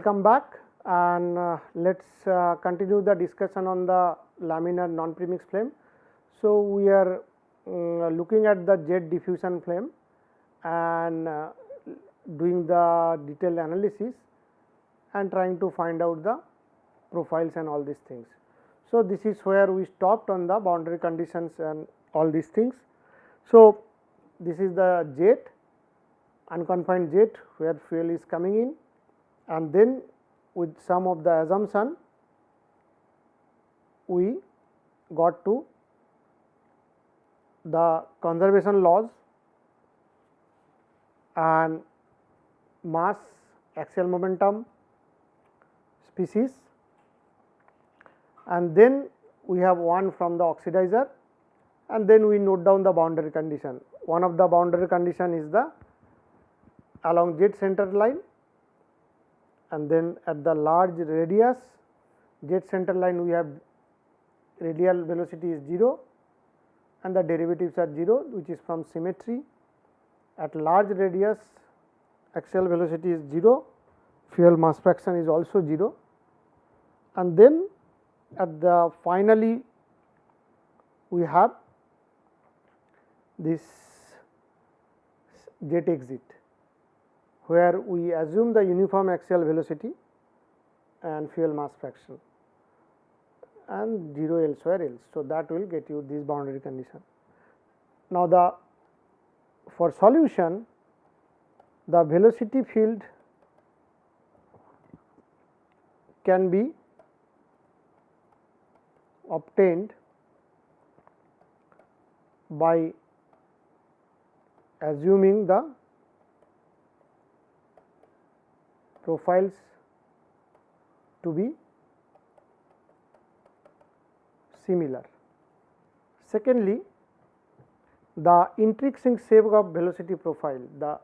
welcome back, and let's continue the discussion on the laminar non-premix flame. So, we are looking at the jet diffusion flame and doing the detailed analysis and trying to find out the profiles and all these things. So, this is where we stopped on the boundary conditions and all these things. So, this is the jet, unconfined jet where fuel is coming in, and then with some of the assumption we got to the conservation laws and mass, axial momentum, species, and then we have one from the oxidizer, and then we note down the boundary condition. One of the boundary condition is the along jet center line, and then at the large radius jet center line we have radial velocity is 0 and the derivatives are 0, which is from symmetry. At large radius axial velocity is 0, fuel mass fraction is also 0, and then at the finally we have this jet exit, where we assume the uniform axial velocity and fuel mass fraction and 0 elsewhere else. So, that will get you this boundary condition. Now, the for solution the velocity field can be obtained by assuming the profiles to be similar. Secondly, the intrinsic shape of velocity profile, the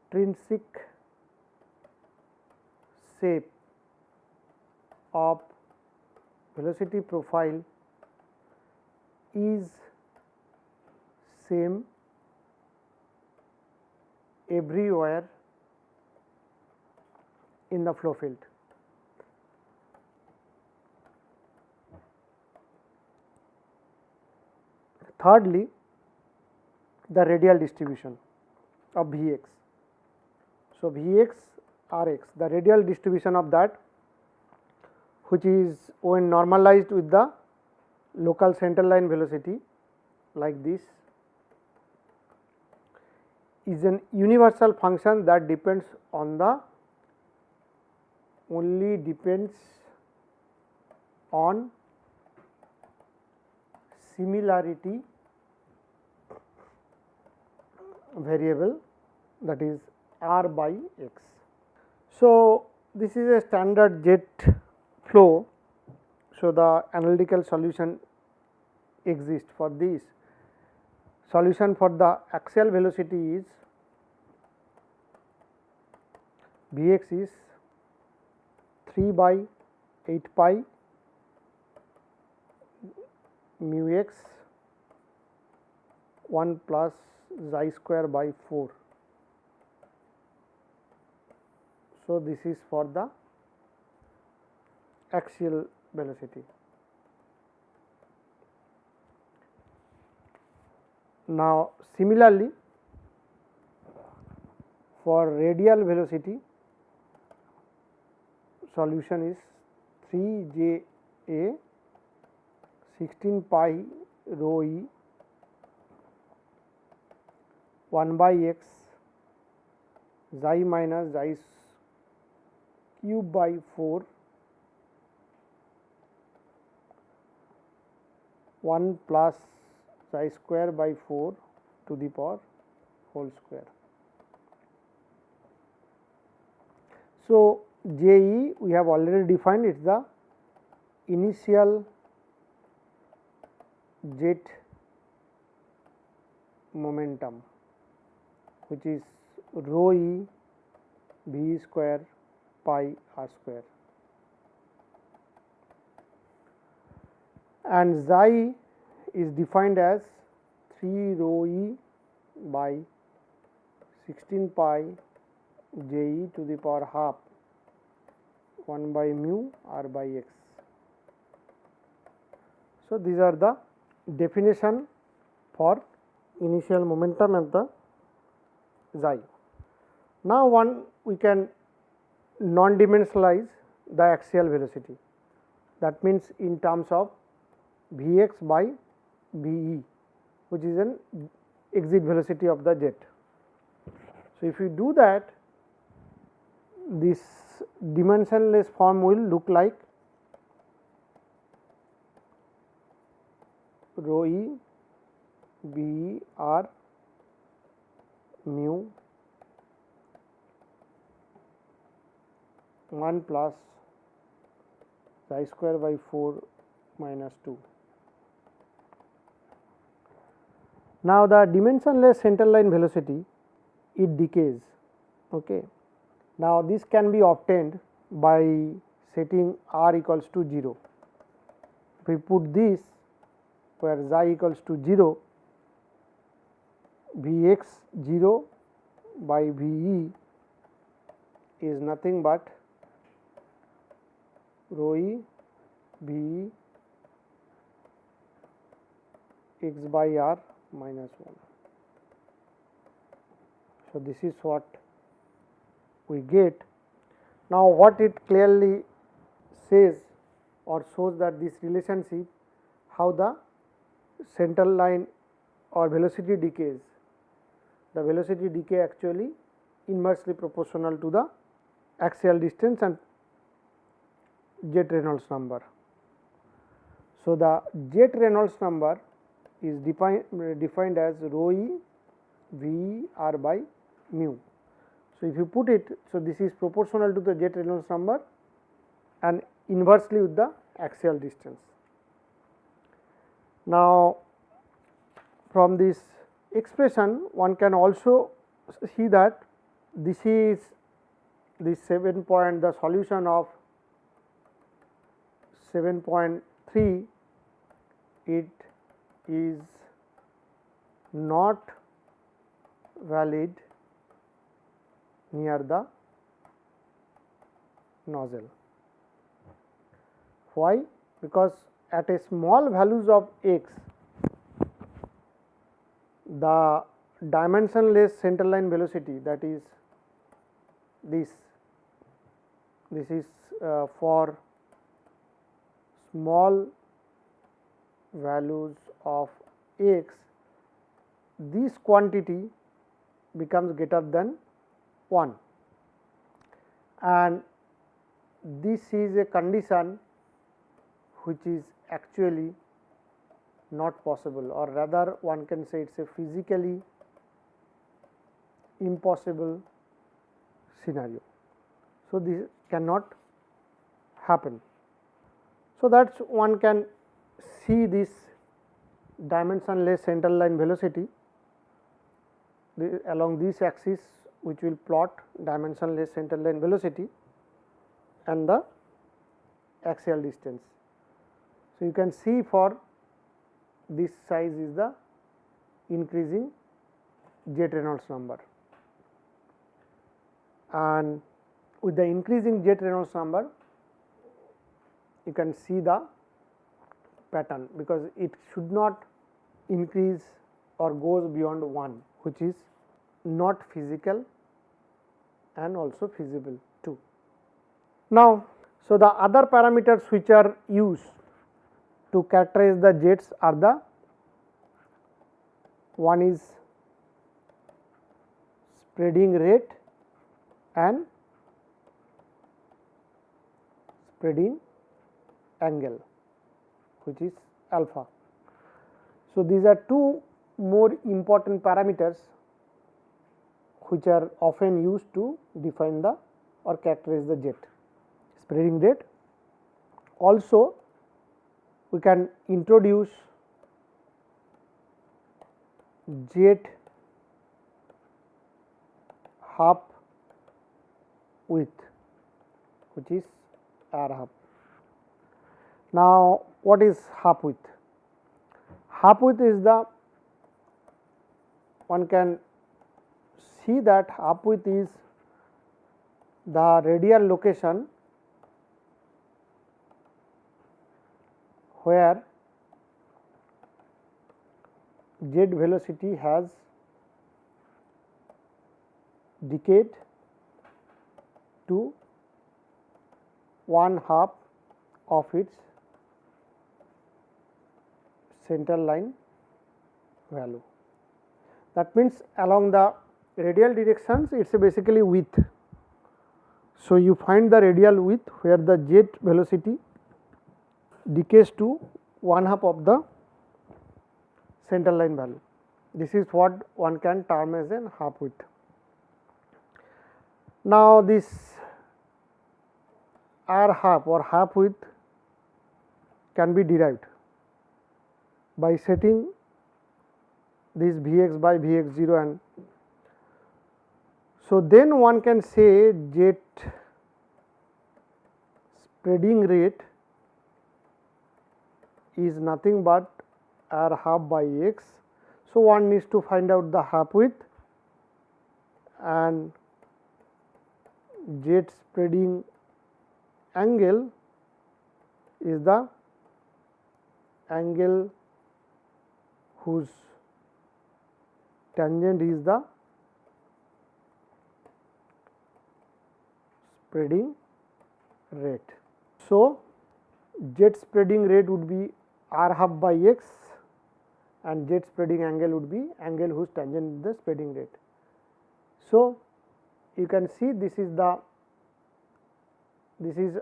intrinsic shape of velocity profile is same everywhere in the flow field. Thirdly, the radial distribution of Vx. So, Vx Rx, the radial distribution of that, which is when normalized with the local center line velocity like this, is an universal function that depends on the only depends on similarity variable, that is r by x. So, this is a standard jet flow. So, the analytical solution exists for this. Solution for the axial velocity is Vx is 3 by 8 pi mu x 1 plus xi square by 4. So, this is for the axial velocity. Now, similarly for radial velocity, solution is 3 j a 16 pi rho e 1 by x xi minus xi cube by 4 1 plus xi square by 4 to the power whole square. So, J E we have already defined, it is the initial jet momentum, which is rho e v square pi r square, and xi is defined as 3 rho e by 16 pi j e to the power half 1 by mu r by x. So, these are the definition for initial momentum at the xi. Now, we can non-dimensionalize the axial velocity, that means in terms of V x by V e, which is an exit velocity of the jet. So, if you do that, this dimensionless form will look like rho e B e r mu 1 plus chi square by 4 minus 2. Now, the dimensionless center line velocity, it decays. Okay. Now, this can be obtained by setting r equals to 0. If we put this where xi equals to 0, V x 0 by V e is nothing but rho e B e x by r minus 1. So, this is what we get. Now, what it clearly says or shows that this relationship, how the central line or velocity decays. The velocity decay actually inversely proportional to the axial distance and jet Reynolds number. So, the jet Reynolds number is defined as rho e V e r by mu. So, if you put it, so this is proportional to the jet Reynolds number and inversely with the axial distance. Now, from this expression one can also see that this is the 7 point, the solution of 7.3, it is not valid near the nozzle. Why? Because at a small values of x, the dimensionless center line velocity, that is this is for small values of x, this quantity becomes greater than 1, and this is a condition which is actually not possible, or rather one can say it is a physically impossible scenario. So, this cannot happen. So, that is one can see this dimensionless central line velocity along this axis, which will plot dimensionless central line velocity and the axial distance. So, you can see for this size is the increasing jet Reynolds number, and with the increasing jet Reynolds number you can see the pattern, because it should not increase or goes beyond 1, which is not physical and also feasible too. Now, so the other parameters which are used to characterize the jets are the, one is spreading rate and spreading angle, which is alpha. So, these are two more important parameters which are often used to define the or characterize the jet. Spreading rate, also we can introduce jet half width, which is r half. Now, what is half width? Half width is the, one can see that half width is the radial location where z velocity has decayed to 1/2 of its central line value. That means along the radial directions it is basically width. So, you find the radial width where the z velocity decays to 1/2 of the central line value. This is what one can term as an half width. Now, this r half or half width can be derived by setting this Vx by Vx0, and so then one can say jet spreading rate is nothing but r half by x. So, one needs to find out the half width and jet spreading angle is the angle whose tangent is the spreading rate. So, jet spreading rate would be r half by x and jet spreading angle would be angle whose tangent is the spreading rate. So, you can see this is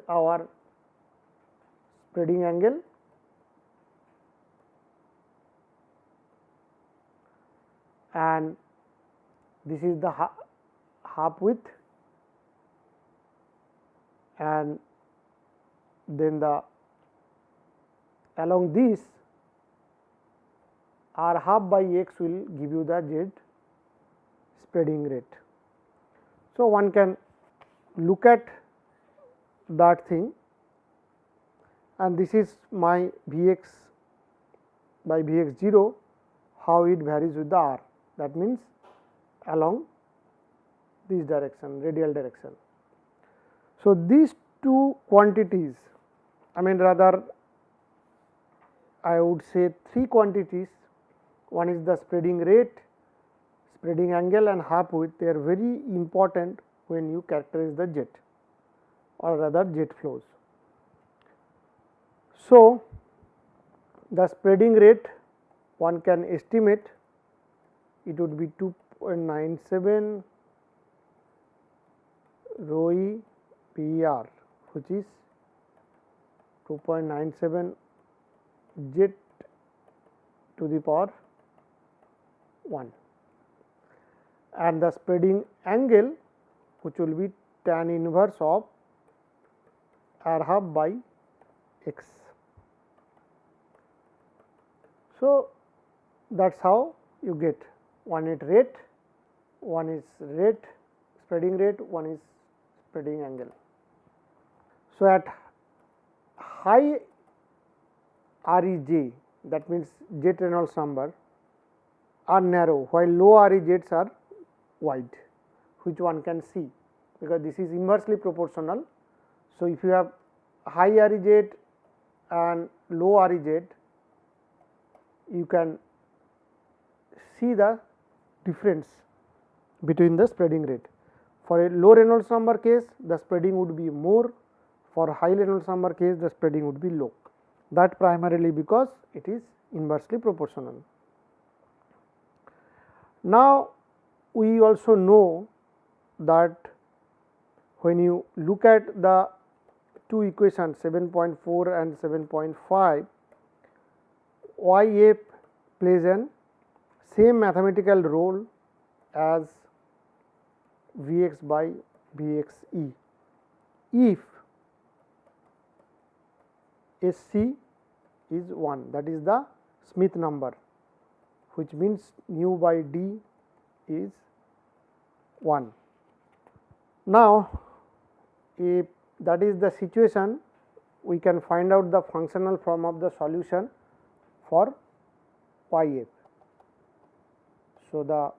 our spreading angle, and this is the half width, and then along this r half by x will give you the z spreading rate. So, one can look at that thing, and this is my Vx by Vx0, how it varies with the r, that means along this direction, radial direction. So, these two quantities, I mean rather I would say three quantities, one is the spreading rate, spreading angle and half width, they are very important when you characterize the jet or rather jet flows. So, the spreading rate one can estimate it would be 2.97 rho e per, which is 2.97 jet to the power 1, and the spreading angle which will be tan inverse of r half by x. So, that is how you get one is rate, one is rate spreading rate, one is spreading angle. So, at high REJ, that means jet Reynolds number, are narrow, while low REJs are wide, which one can see because this is inversely proportional. So, if you have high REJ and low REJ, you can see the difference between the spreading rate. For a low Reynolds number case, the spreading would be more, for high Reynolds number case, the spreading would be low. That primarily because it is inversely proportional. Now, we also know that when you look at the two equations 7.4 and 7.5, YF plays an same mathematical role as Vx by Vxe. If SC is 1, that is the Smith number, which means nu by d is 1. Now, if that is the situation, we can find out the functional form of the solution for YF. So, the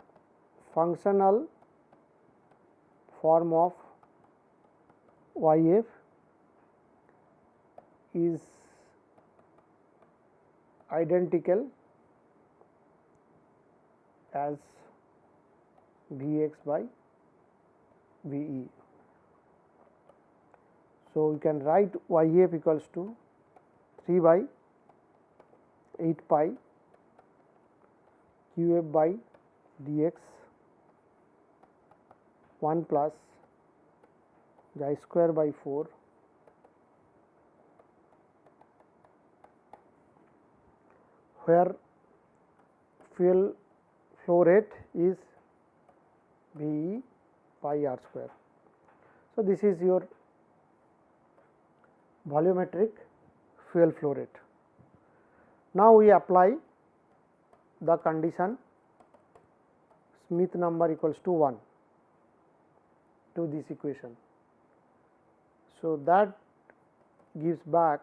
functional form of YF is identical as Vx by Ve. So, we can write YF equals to 3 by 8 pi Qf by dx 1 plus xi square by 4 where fuel flow rate is Ve pi r square. So, this is your volumetric fuel flow rate. Now, we apply the condition Smith number equals to 1 to this equation. So, that gives back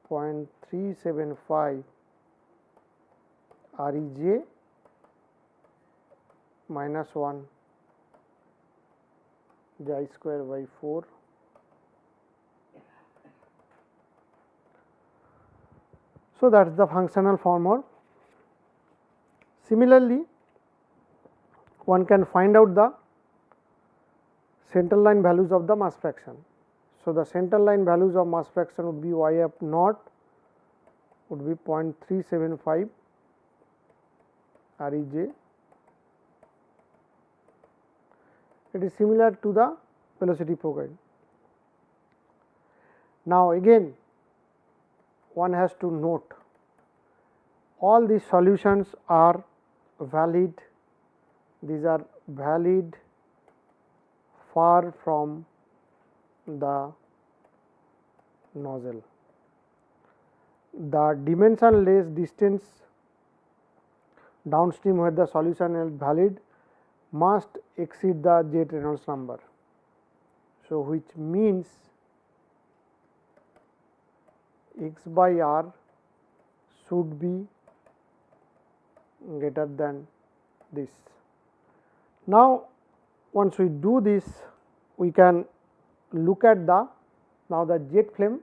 0.375 Rej minus 1 xi square by 4 . So, that is the functional formula. Similarly, one can find out the central line values of the mass fraction. So, the central line values of mass fraction would be YF naught would be 0.375 Rej. It is similar to the velocity profile. Now, again one has to note all these solutions are valid, these are valid far from the nozzle. The dimensionless distance downstream where the solution is valid must exceed the jet Reynolds number. So, which means x by r should be greater than this. Now, once we do this, we can look at the now the jet flame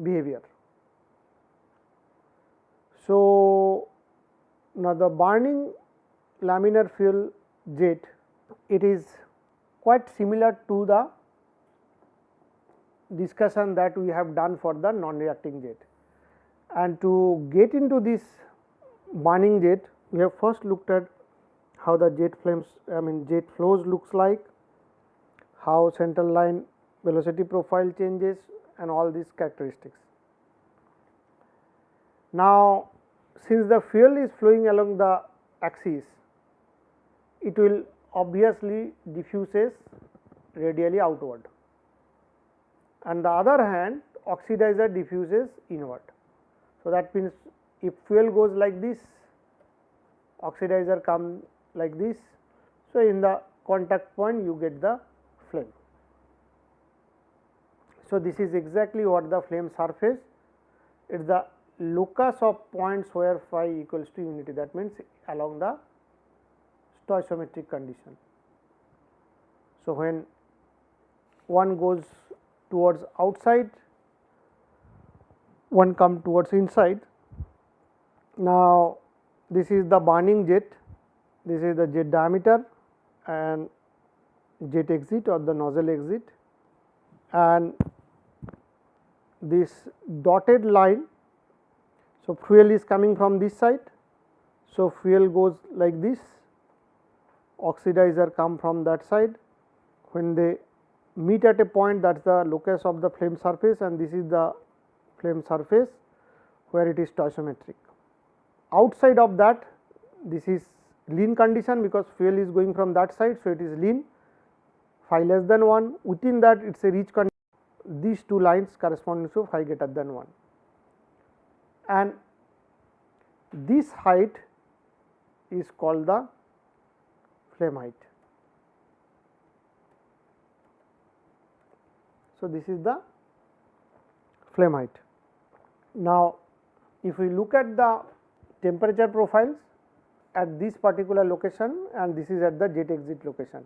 behavior. So, now the burning laminar fuel jet, it is quite similar to the discussion that we have done for the non-reacting jet. And to get into this burning jet, we have first looked at how the jet flames jet flows looks like, how central line velocity profile changes and all these characteristics. Now, since the fuel is flowing along the axis, it will obviously diffuses radially outward, and the other hand oxidizer diffuses inward. So, that means if fuel goes like this, oxidizer comes like this. So, in the contact point you get the flame. So, this is exactly what the flame surface, it is the locus of points where phi equals to unity, that means along the stoichiometric condition. So, when one goes towards outside, one come towards inside. Now, this is the burning jet, this is the jet diameter and jet exit or the nozzle exit, and this dotted line. So, fuel is coming from this side. So, fuel goes like this, oxidizer come from that side. When they meet at a point, that is the locus of the flame surface, and this is the flame surface where it is stoichiometric. Outside of that, this is lean condition because fuel is going from that side. So, it is lean, phi less than 1, within that it is a rich condition. These two lines corresponding to phi greater than 1, and this height is called the flame height. So, this is the flame height. Now, if we look at the temperature profiles at this particular location, and this is at the jet exit location.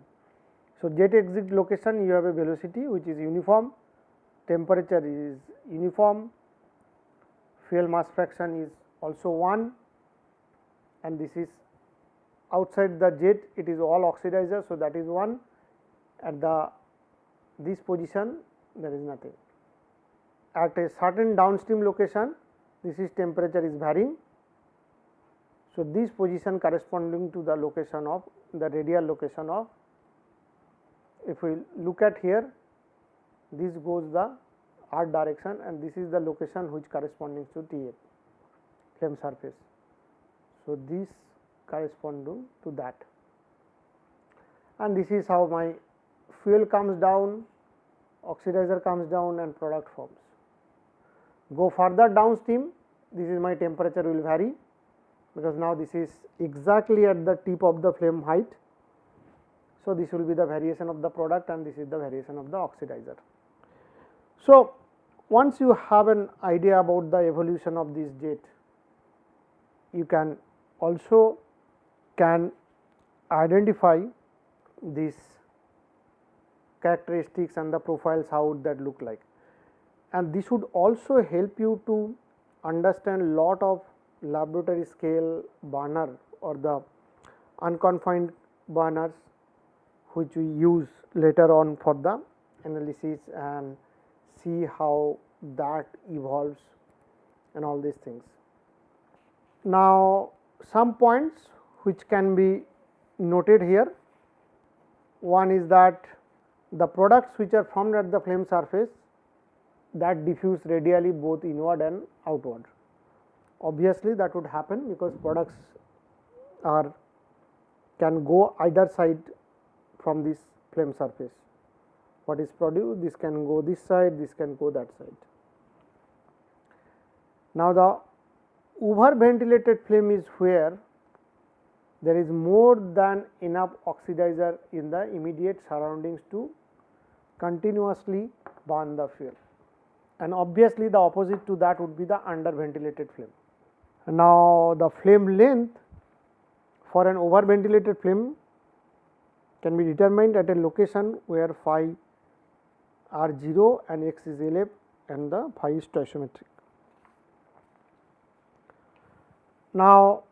So, jet exit location, you have a velocity which is uniform, temperature is uniform, fuel mass fraction is also 1, and this is outside the jet, it is all oxidizer. So, that is 1. At this position there is nothing. At a certain downstream location, this is temperature is varying. So, this position corresponding to the location of the radial location of, if we look at here, this goes the R direction and this is the location which corresponding to TA, flame surface. So, this corresponding to that, and this is how my fuel comes down, oxidizer comes down and product forms. Go further downstream, this is my temperature will vary, because now this is exactly at the tip of the flame height. So, this will be the variation of the product and this is the variation of the oxidizer. So, once you have an idea about the evolution of this jet, you can also identify these characteristics and the profiles, how would that look like, and this would also help you to understand lot of laboratory scale burner or the unconfined burners which we use later on for the analysis and see how that evolves and all these things. Now, some points which can be noted here. One is that the products which are formed at the flame surface that diffuse radially both inward and outward. Obviously, that would happen because products can go either side from this flame surface. What is produced, this can go this side, this can go that side. Now, the over ventilated flame is where there is more than enough oxidizer in the immediate surroundings to continuously burn the fuel, and obviously the opposite to that would be the under ventilated flame. Now, the flame length for an over ventilated flame can be determined at a location where phi are 0 and x is LF and the phi is stoichiometric. Now,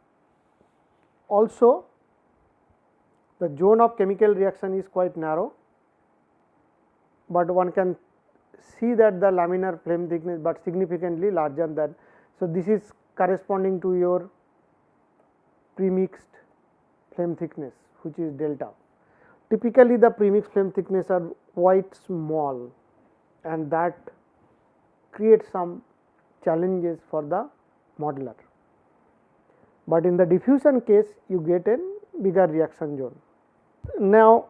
also the zone of chemical reaction is quite narrow, but one can see that the laminar flame thickness, but significantly larger than. So, this is corresponding to your premixed flame thickness, which is delta. Typically, the premixed flame thickness are quite small and that creates some challenges for the modeler, but in the diffusion case you get a bigger reaction zone. Now,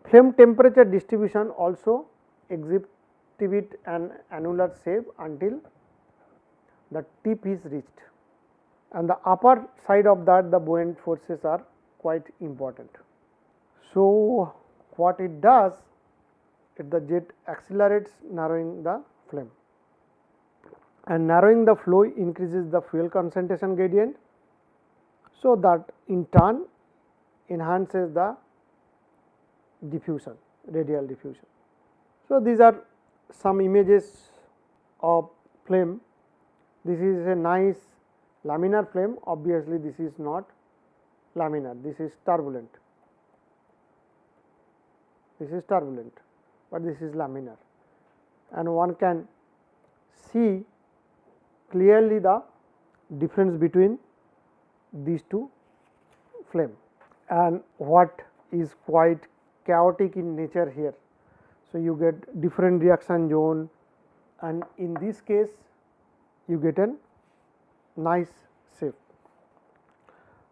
flame temperature distribution also exhibit an annular shape until the tip is reached, and the upper side of that the buoyant forces are quite important. So, what it does, the jet accelerates narrowing the flame, and narrowing the flow increases the fuel concentration gradient. So, that in turn enhances the diffusion, radial diffusion. So, these are some images of flame. This is a nice laminar flame. Obviously, this is not laminar, this is turbulent. This is turbulent, but this is laminar, and one can see clearly the difference between these two flame, and what is quite chaotic in nature here. So, you get different reaction zone, and in this case you get a nice shape.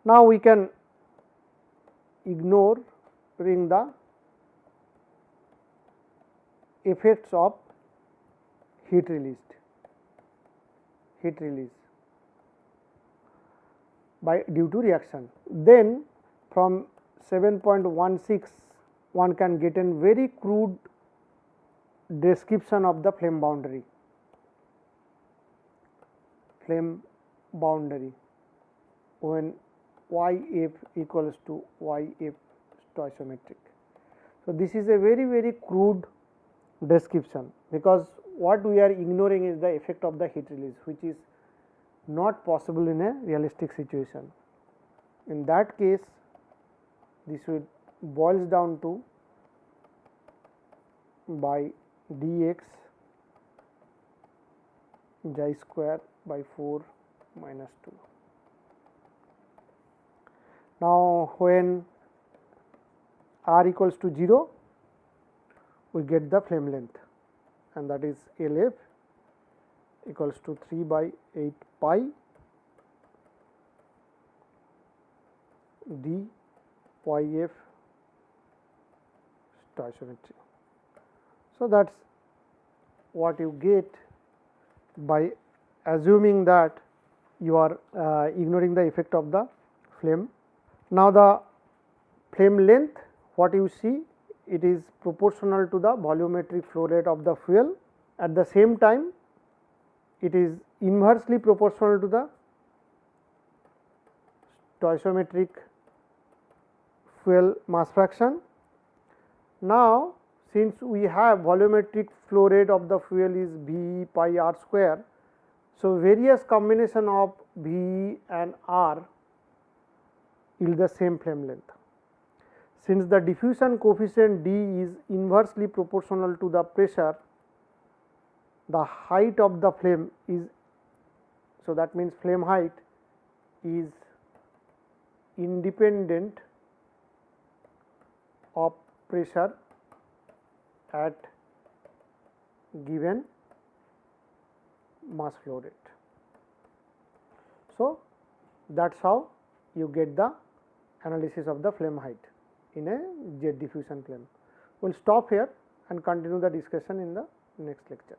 Now, we can ignore the effects of heat release by due to reaction. Then from 7.16 one can get a very crude description of the flame boundary. When YF equals to YF stoichiometric. So, this is a very crude description, because what we are ignoring is the effect of the heat release, which is not possible in a realistic situation. In that case, this will boils down to by dx xi square by 4 minus 2. Now, when r equals to 0, we get the flame length, and that is Lf equals to 3 by 8 pi d yf stoichiometry. So, that is what you get by assuming that you are ignoring the effect of the flame. Now, the flame length, what you see, it is proportional to the volumetric flow rate of the fuel. At the same time, it is inversely proportional to the stoichiometric fuel mass fraction. Now, since we have volumetric flow rate of the fuel is V pi r square, so various combination of V and R yield the same flame length. Since the diffusion coefficient D is inversely proportional to the pressure, the height of the flame is, so that means flame height is independent of pressure at given mass flow rate. So, that is how you get the analysis of the flame height in a jet diffusion flame. We will stop here and continue the discussion in the next lecture.